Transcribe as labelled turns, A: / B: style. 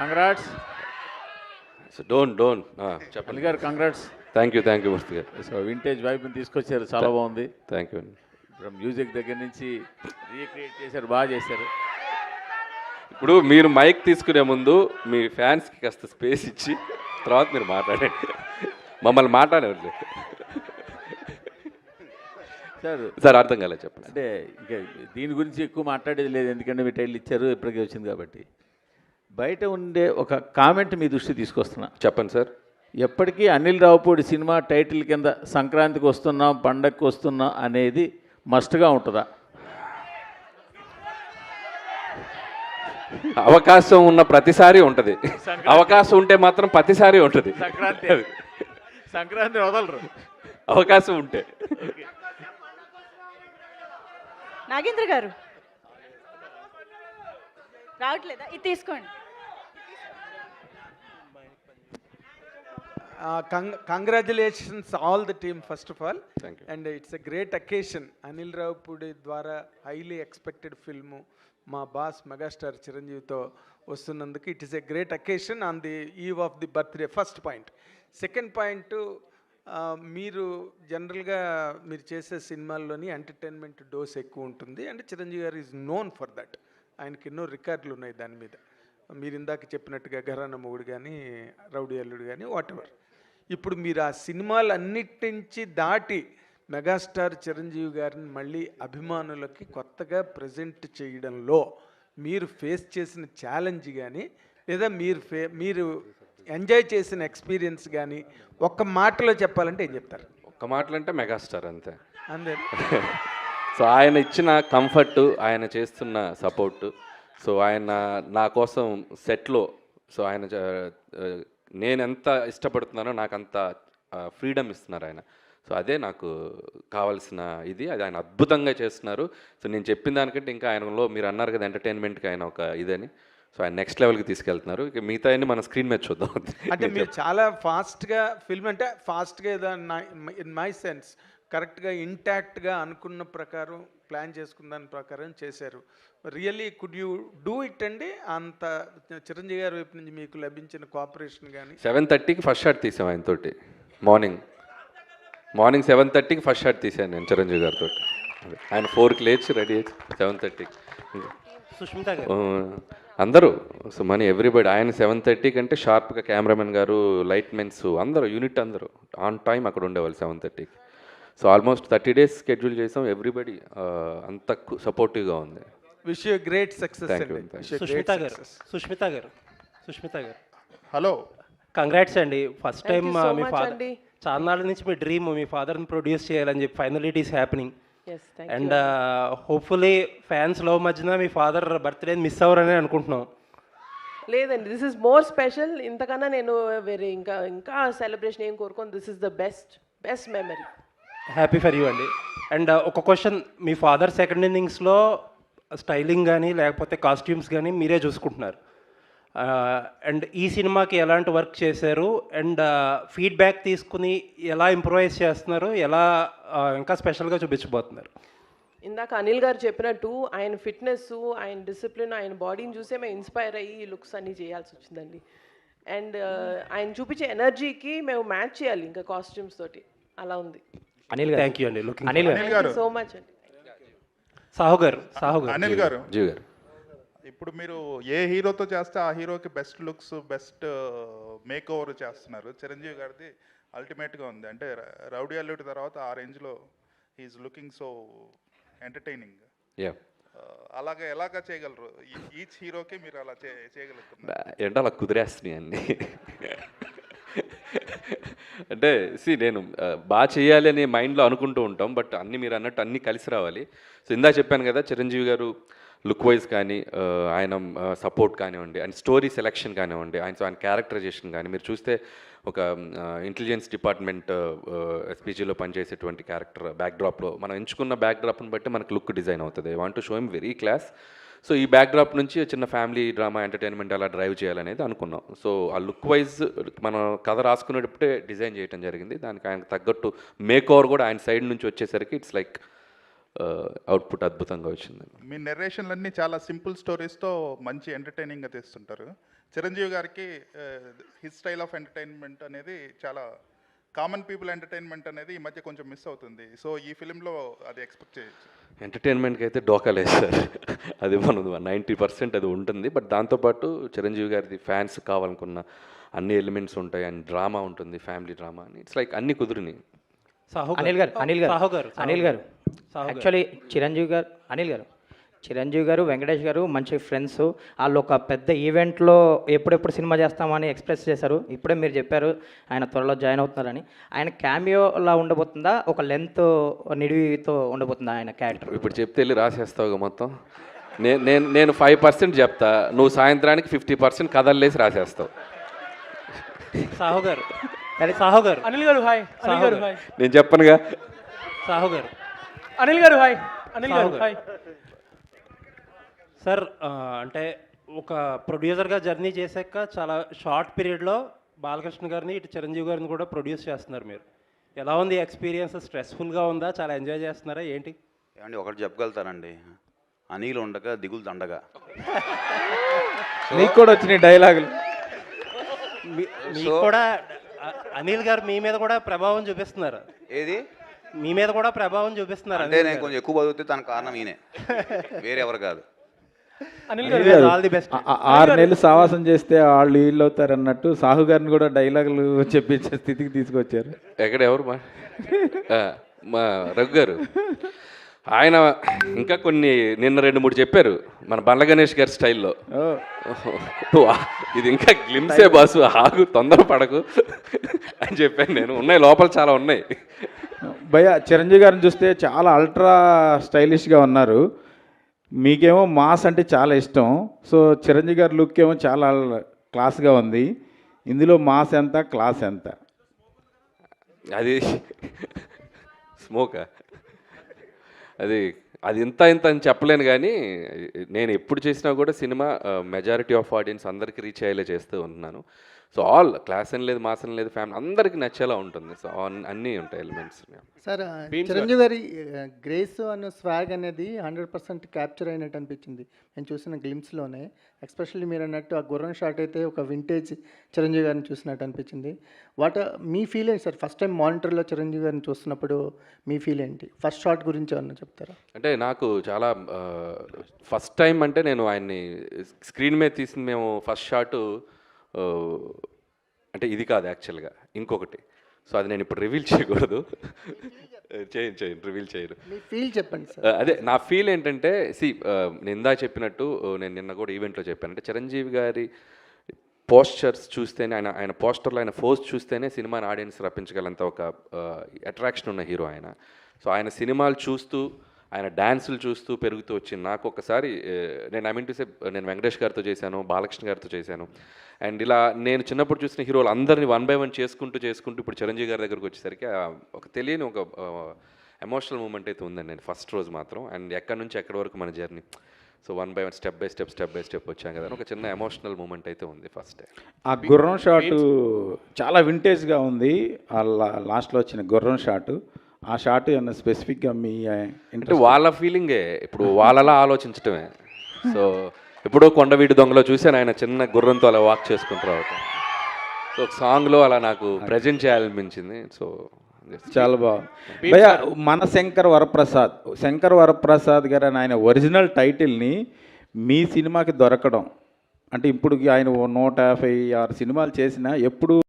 A: Congrats
B: so don't చెప్పండి
A: అనిల్ గారు, congrats.
B: Thank you మూర్తి గారు.
A: సో వింటేజ్ వైపుని తీసుకొచ్చారు, చాలా బాగుంది.
B: Thank you.
A: ఇప్పుడు మ్యూజిక్ దగ్గర నుంచి రీక్రియేట్ చేశారు, బాగా చేశారు.
B: ఇప్పుడు మీరు మైక్ తీసుకునే ముందు మీ ఫ్యాన్స్కి కాస్త స్పేస్ ఇచ్చి తర్వాత మీరు మాట్లాడండి. మమ్మల్ని మాట్లాడేవాళ్ళు సార్ అర్థం కాలేదు చెప్పండి.
A: అంటే ఇంకా దీని గురించి ఎక్కువ మాట్లాడేది లేదు, ఎందుకంటే మీ టైటిల్ ఇచ్చారు, ఇప్పటికే వచ్చింది కాబట్టి. బయట ఉండే ఒక కామెంట్ మీ దృష్టి తీసుకొస్తున్నా.
B: చెప్పండి సార్.
A: ఎప్పటికీ అనిల్ రావుపూడి సినిమా టైటిల్ కింద సంక్రాంతికి వస్తున్నాం, పండగకి వస్తున్నాం అనేది మస్ట్గా ఉంటుందా?
B: అవకాశం ఉన్న ప్రతిసారి ఉంటుంది, అవకాశం ఉంటే మాత్రం ప్రతిసారి ఉంటుంది.
A: సంక్రాంతి వదలరు
B: అవకాశం ఉంటే.
C: నాగేంద్ర గారు రావట్లేదా? ఇది తీసుకోండి.
D: Congratulations all the team first of all.
B: Thank you.
D: And it's a great occasion. Anil Ravapudi ద్వారా highly expected film మా బాస్ మెగాస్టార్ చిరంజీవితో వస్తున్నందుకు it is a great occasion on the eve of the birthday. First point. Second point, మీరు జనరల్గా మీరు చేసే సినిమాల్లోని entertainment dose ఎక్కువ ఉంటుంది అండ్ చిరంజీవి గారు ఈజ్ నోన్ ఫర్ దట్. ఆయనకి ఎన్నో రికార్డులు ఉన్నాయి దాని మీద. మీరు ఇందాక చెప్పినట్టుగా ఘరానా మొగుడు కానీ, రౌడీ అల్లుడు కానీ, వాట్ ఎవర్. ఇప్పుడు మీరు ఆ సినిమాలన్నిటి నుంచి దాటి మెగాస్టార్ చిరంజీవి గారిని మళ్ళీ అభిమానులకి కొత్తగా ప్రజెంట్ చేయడంలో మీరు ఫేస్ చేసిన ఛాలెంజ్ కానీ, లేదా మీరు ఎంజాయ్ చేసిన ఎక్స్పీరియన్స్ కానీ ఒక్క మాటలో చెప్పాలంటే ఏం చెప్తారు?
B: ఒక్క మాటలు అంటే మెగాస్టార్ అంతే.
D: అంతే.
B: సో ఆయన ఇచ్చిన కంఫర్ట్, ఆయన చేస్తున్న సపోర్టు, సో ఆయన నా కోసం సెట్లో, సో ఆయన నేను ఎంత ఇష్టపడుతున్నానో నాకు అంత ఫ్రీడమ్ ఇస్తున్నారు ఆయన. సో అదే నాకు కావాల్సిన ఇది. అది ఆయన అద్భుతంగా చేస్తున్నారు. సో నేను చెప్పిన దానికంటే ఇంకా ఆయనలో మీరు అన్నారు కదా ఎంటర్టైన్మెంట్కి ఆయన ఒక ఇదని, సో ఆయన నెక్స్ట్ లెవెల్కి తీసుకెళ్తున్నారు. ఇక మిగతా అన్ని మన స్క్రీన్ మీద చూద్దాం.
D: అంటే మీరు చాలా ఫాస్ట్గా ఫిల్మ్, అంటే ఫాస్ట్గా ఏదో ఇన్ మై సెన్స్ కరెక్ట్గా ఇంటాక్ట్గా అనుకున్న ప్రకారం ప్లాన్ చేసుకున్న దాని ప్రకారం చేశారు. Really could you do it అండి? అంత చిరంజీవి గారి వైపు నుంచి మీకు లభించిన కోఆపరేషన్ కానీ?
B: 7:30కి ఫస్ట్ షాట్ తీసాం ఆయనతోటి. మార్నింగ్ 7:30కి ఫస్ట్ షాట్ తీసాను నేను చిరంజీవి గారితో. ఆయన 4కి లేచి రెడీ అయ్యి 7:30కి
E: సుష్మిత గారు
B: అందరూ, సో మనీ ఎవ్రీబడి. ఆయన 7:30కి అంటే షార్ప్గా కెమెరామెన్ గారు, లైట్ మెన్స్ అందరూ, యూనిట్ అందరూ ఆన్ టైం అక్కడ ఉండేవాళ్ళు 7:30కి. సో ఆల్మోస్ట్ 30 days స్కెడ్యూల్ చేసాం. ఎవ్రీబడి అంత సపోర్టివ్గా ఉంది.
D: Wish you great success.
E: Sushmita గారు
F: హలో,
E: కంగ్రాట్స్ అండి. ఫస్ట్ టైం మీ ఫాదర్, చాలా నాళ్ళ నుంచి మీ డ్రీమ్ మీ ఫాదర్ని ప్రొడ్యూస్ చేయాలని చెప్పి final it is happening. And hopefully fans love మధ్యన మీ ఫాదర్ బర్త్డే మిస్ అవ్వరని అనుకుంటున్నాం.
G: లేదండి, దిస్ ఇస్ మోర్ స్పెషల్. ఇంతకన్నా నేను వేరే ఇంకా సెలబ్రేషన్ ఏం కోరుకోను. This is the best memory.
E: Happy for you అండి. అండ్ ఒక క్వశ్చన్, మీ ఫాదర్ సెకండ్ ఇన్నింగ్స్లో స్టైలింగ్ కానీ లేకపోతే కాస్ట్యూమ్స్ కానీ మీరే చూసుకుంటున్నారు. అండ్ ఈ సినిమాకి ఎలాంటి వర్క్ చేశారు అండ్ ఫీడ్బ్యాక్ తీసుకుని ఎలా ఇంప్రూవైజ్ చేస్తున్నారు, ఎలా ఇంకా స్పెషల్గా చూపించబోతున్నారు?
G: ఇందాక అనిల్ గారు చెప్పినట్టు ఆయన ఫిట్నెస్, ఆయన డిసిప్లిన్, ఆయన బాడీని చూసే మేము ఇన్స్పైర్ అయ్యి ఈ లుక్స్ అన్నీ చేయాల్సి వచ్చిందండి. అండ్ ఆయన చూపించే ఎనర్జీకి మేము మ్యాచ్ చేయాలి ఇంకా కాస్ట్యూమ్స్ తోటి. అలా ఉంది.
E: అనిల్ గారు థ్యాంక్ యూ అండి.
G: థ్యాంక్ యూ సో మచ్ అండి.
F: అనిల్ గారు,
B: జీవి గారు,
F: ఇప్పుడు మీరు ఏ హీరోతో చేస్తే ఆ హీరోకి best looks, best make over చేస్తున్నారు. చిరంజీవి గారిది అల్టిమేట్గా ఉంది. అంటే రౌడీ అల్లుడి తర్వాత ఆ రేంజ్లో హీఈస్ లుకింగ్ సో ఎంటర్టైనింగ్. అలాగే ఎలాగా చేయగలరు? ఈచ్ హీరోకి మీరు అలా చేయగలుగుతున్నారు
B: ఏంటో అలా కుదిరేస్తున్నాయి అన్నీ. అంటే నేను బాగా చేయాలి అనే మైండ్లో అనుకుంటూ ఉంటాం, బట్ అన్నీ మీరు అన్నట్టు అన్నీ కలిసి రావాలి. సో ఇందా చెప్పాను కదా, చిరంజీవి గారు లుక్ వైజ్ కానీ, ఆయన సపోర్ట్ కానివ్వండి, ఆయన స్టోరీ సెలెక్షన్ కానివ్వండి, ఆయన క్యారెక్టరైజేషన్ కానీ, మీరు చూస్తే ఒక ఇంటెలిజెన్స్ డిపార్ట్మెంట్ ఎస్పీజీలో పనిచేసేటువంటి క్యారెక్టర్ బ్యాక్డ్రాప్లో మనం ఎంచుకున్న బ్యాక్డ్రాప్ని బట్టి మనకు లుక్ డిజైన్ అవుతుంది. I want to show him very class. So ఈ బ్యాక్డ్రాప్ నుంచి చిన్న ఫ్యామిలీ డ్రామా ఎంటర్టైన్మెంట్ అలా డ్రైవ్ చేయాలనేది అనుకున్నాం. సో ఆ లుక్ వైజ్ మనం కథ రాసుకునేటప్పుడే డిజైన్ చేయడం జరిగింది. దానికి ఆయనకు తగ్గట్టు మేక్ ఓవర్ కూడా ఆయన సైడ్ నుంచి వచ్చేసరికి ఇట్స్ లైక్ అవుట్పుట్ అద్భుతంగా వచ్చిందండి.
F: మీ నెరేషన్లన్నీ చాలా సింపుల్ స్టోరీస్తో మంచి ఎంటర్టైనింగ్గా తీస్తుంటారు. చిరంజీవి గారికి హిస్ స్టైల్ ఆఫ్ ఎంటర్టైన్మెంట్ అనేది చాలా కామన్ పీపుల్ ఎంటర్టైన్మెంట్ అనేది ఈ మధ్య కొంచెం మిస్ అవుతుంది. సో ఈ ఫిలింలో అది ఎక్స్పెక్ట్ చేయొచ్చు.
B: ఎంటర్టైన్మెంట్కి అయితే డోకా లేదు సార్, అది మనది 90% అది ఉంటుంది. బట్ దాంతోపాటు చిరంజీవి గారిది ఫ్యాన్స్ కావాలనుకున్న అన్ని ఎలిమెంట్స్ ఉంటాయి, అండ్ డ్రామా ఉంటుంది, ఫ్యామిలీ డ్రామా అని. ఇట్స్ లైక్ అన్ని కుదిరినాయి.
H: అనిల్ గారు యాక్చువల్లీ చిరంజీవి గారు వెంకటేష్ గారు మంచి ఫ్రెండ్స్. వాళ్ళు ఒక పెద్ద ఈవెంట్లో ఎప్పుడెప్పుడు సినిమా చేస్తామని ఎక్స్ప్రెస్ చేశారు. ఇప్పుడే మీరు చెప్పారు ఆయన త్వరలో జాయిన్ అవుతున్నారని. ఆయన క్యామియోలా ఉండబోతుందా, ఒక లెంత్ నిడివితో ఉండబోతుందా ఆయన క్యారెక్టర్?
B: ఇప్పుడు చెప్తే వెళ్ళి రాసేస్తావుగా మొత్తం. నేను 5% చెప్తా, నువ్వు సాయంత్రానికి 50% కథల్లేసి రాసేస్తావు.
E: సాహు గారు
I: అనిల్ గారు హాయ్. అనిల్ గారు హాయ్.
B: నేను చెప్పనుగా.
E: సాహు గారు
I: అనిల్ గారు హాయ్. అనిల్ గారు హాయ్.
E: సార్, అంటే ఒక ప్రొడ్యూసర్గా జర్నీ చేశాక చాలా షార్ట్ పీరియడ్లో బాలకృష్ణ గారిని ఇటు చిరంజీవి గారిని కూడా ప్రొడ్యూస్ చేస్తున్నారు మీరు. ఎలా ఉంది ఎక్స్పీరియన్స్? స్ట్రెస్ఫుల్గా ఉందా? చాలా ఎంజాయ్ చేస్తున్నారా ఏంటి?
J: ఏమండి ఒకటి చెప్పగలుగుతానండి, అనిల్ ఉండగా దిగులు దండగా.
A: నీకు కూడా వచ్చినాయి డైలాగులు.
E: మీకు కూడా అనిల్ గారు మీ మీద కూడా ప్రభావం చూపిస్తున్నారు.
J: ఏది
E: మీ మీద కూడా ప్రభావం చూపిస్తున్నారు
J: అంటే నేను కొంచెం ఎక్కువ బతుకుతే తన కారణం ఈయనే, వేరెవరు కాదు.
I: అనిల్ గారు
E: ఆల్ ది బెస్ట్.
A: 6 నెలలు సావాసం చేస్తే వాళ్ళు వీళ్ళు అవుతారు అన్నట్టు సాహు గారిని కూడా డైలాగులు చెప్పించే స్థితికి తీసుకొచ్చారు.
B: ఎక్కడ ఎవరు మా రఘు గారు, ఆయన ఇంకా కొన్ని నిన్న 2-3 చెప్పారు మన బండ్ల గణేష్ గారి స్టైల్లో. ఇది ఇంకా గ్లిమ్సే బాసు, ఆగు తొందరపడకు అని చెప్పాను నేను. ఉన్నాయి లోపల చాలా ఉన్నాయి.
A: భయ్య చిరంజీవి గారిని చూస్తే చాలా అల్ట్రా స్టైలిష్గా ఉన్నారు. మీకేమో మాస్ అంటే చాలా ఇష్టం. సో చిరంజీవి గారి లుక్ ఏమో చాలా క్లాస్గా ఉంది. ఇందులో మాస్ ఎంత, క్లాస్ ఎంత?
B: అది స్మోకా, అది ఇంత అని చెప్పలేను. కానీ నేను ఎప్పుడు చేసినా కూడా సినిమా మెజారిటీ ఆఫ్ ఆడియన్స్ అందరికీ రీచ్ అయ్యేలా చేస్తూ ఉంటున్నాను. సో ఆల్ క్లాస్ అని లేదు, మాస్ అని లేదు, ఫ్యామిలీ అందరికీ నచ్చేలా ఉంటుంది. సో అన్నీ ఉంటాయి ఎలిమెంట్స్.
K: సార్, చిరంజీవి గారి గ్రేస్ అన్న స్వాగ్ అనేది 100% క్యాప్చర్ అయినట్టు అనిపించింది నేను చూసిన గ్లిమ్స్లోనే. ఎస్పెషల్లీ మీరు అన్నట్టు ఆ గుర్రం షాట్ అయితే ఒక వింటేజ్ చిరంజీవి గారిని చూసినట్టు అనిపించింది. మీ ఫీల్ ఏంటి సార్? ఫస్ట్ టైం మానిటర్లో చిరంజీవి గారిని చూస్తున్నప్పుడు మీ ఫీల్ ఏంటి? ఫస్ట్ షాట్ గురించి ఏమన్నా చెప్తారా?
B: అంటే నాకు చాలా ఫస్ట్ టైం అంటే నేను ఆయన్ని స్క్రీన్ మీద తీసింది. మేము ఫస్ట్ షాటు అంటే ఇది కాదు యాక్చువల్గా, ఇంకొకటి. సో అది నేను ఇప్పుడు రివీల్ చేయకూడదు. చేయను రివీల్ చేయను.
K: మీ ఫీల్ చెప్పండి సార్.
B: అదే నా ఫీల్ ఏంటంటే, నేను ఇందా చెప్పినట్టు, నేను నిన్న కూడా ఈవెంట్లో చెప్పాను. అంటే చిరంజీవి గారి పోస్చర్స్ చూస్తేనే, ఆయన పోస్టర్లో ఆయన ఫోజ్ చూస్తేనే సినిమాని ఆడియన్స్ రప్పించగలంత ఒక అట్రాక్షన్ ఉన్న హీరో ఆయన. సో ఆయన సినిమాలు చూస్తూ, ఆయన డ్యాన్సులు చూస్తూ పెరుగుతూ వచ్చింది. నాకు ఒకసారి నేను వెంకటేష్ గారితో చేశాను, బాలకృష్ణ గారితో చేశాను. అండ్ ఇలా నేను చిన్నప్పుడు చూసిన హీరోలు అందరినీ 1 by 1 చేసుకుంటూ ఇప్పుడు చిరంజీవి గారి దగ్గరకు వచ్చేసరికి ఒక తెలియని ఒక ఎమోషనల్ మూమెంట్ అయితే ఉందండి నేను ఫస్ట్ రోజు మాత్రం. అండ్ ఎక్కడి నుంచి ఎక్కడి వరకు మన journey, so 1 by 1 step by step వచ్చాం కదా, ఒక చిన్న ఎమోషనల్ మూమెంట్ అయితే ఉంది ఫస్ట్ డే.
A: ఆ గుర్రం షాటు చాలా వింటేజ్గా ఉంది. ఆ లాస్ట్లో వచ్చిన గుర్రం షాటు, ఆ షాట్ ఏమన్నా స్పెసిఫిక్గా మీ
B: అంటే వాళ్ళ ఫీలింగే, ఇప్పుడు వాళ్ళలా ఆలోచించటమే. సో ఎప్పుడో కొండవీటి దొంగలో చూశాను ఆయన చిన్న గుర్రంతో అలా వాక్ చేసుకుంటూ రావటం. సో ఒక సాంగ్లో అలా నాకు ప్రజెంట్ చేయాలనిపించింది. సో
A: చాలా బాగుంది భయ్య. మన శంకర్ వరప్రసాద్ గారు అని ఆయన ఒరిజినల్ టైటిల్ని మీ సినిమాకి దొరకడం అంటే ఇప్పుడు ఆయన 156 సినిమాలు చేసినా ఎప్పుడు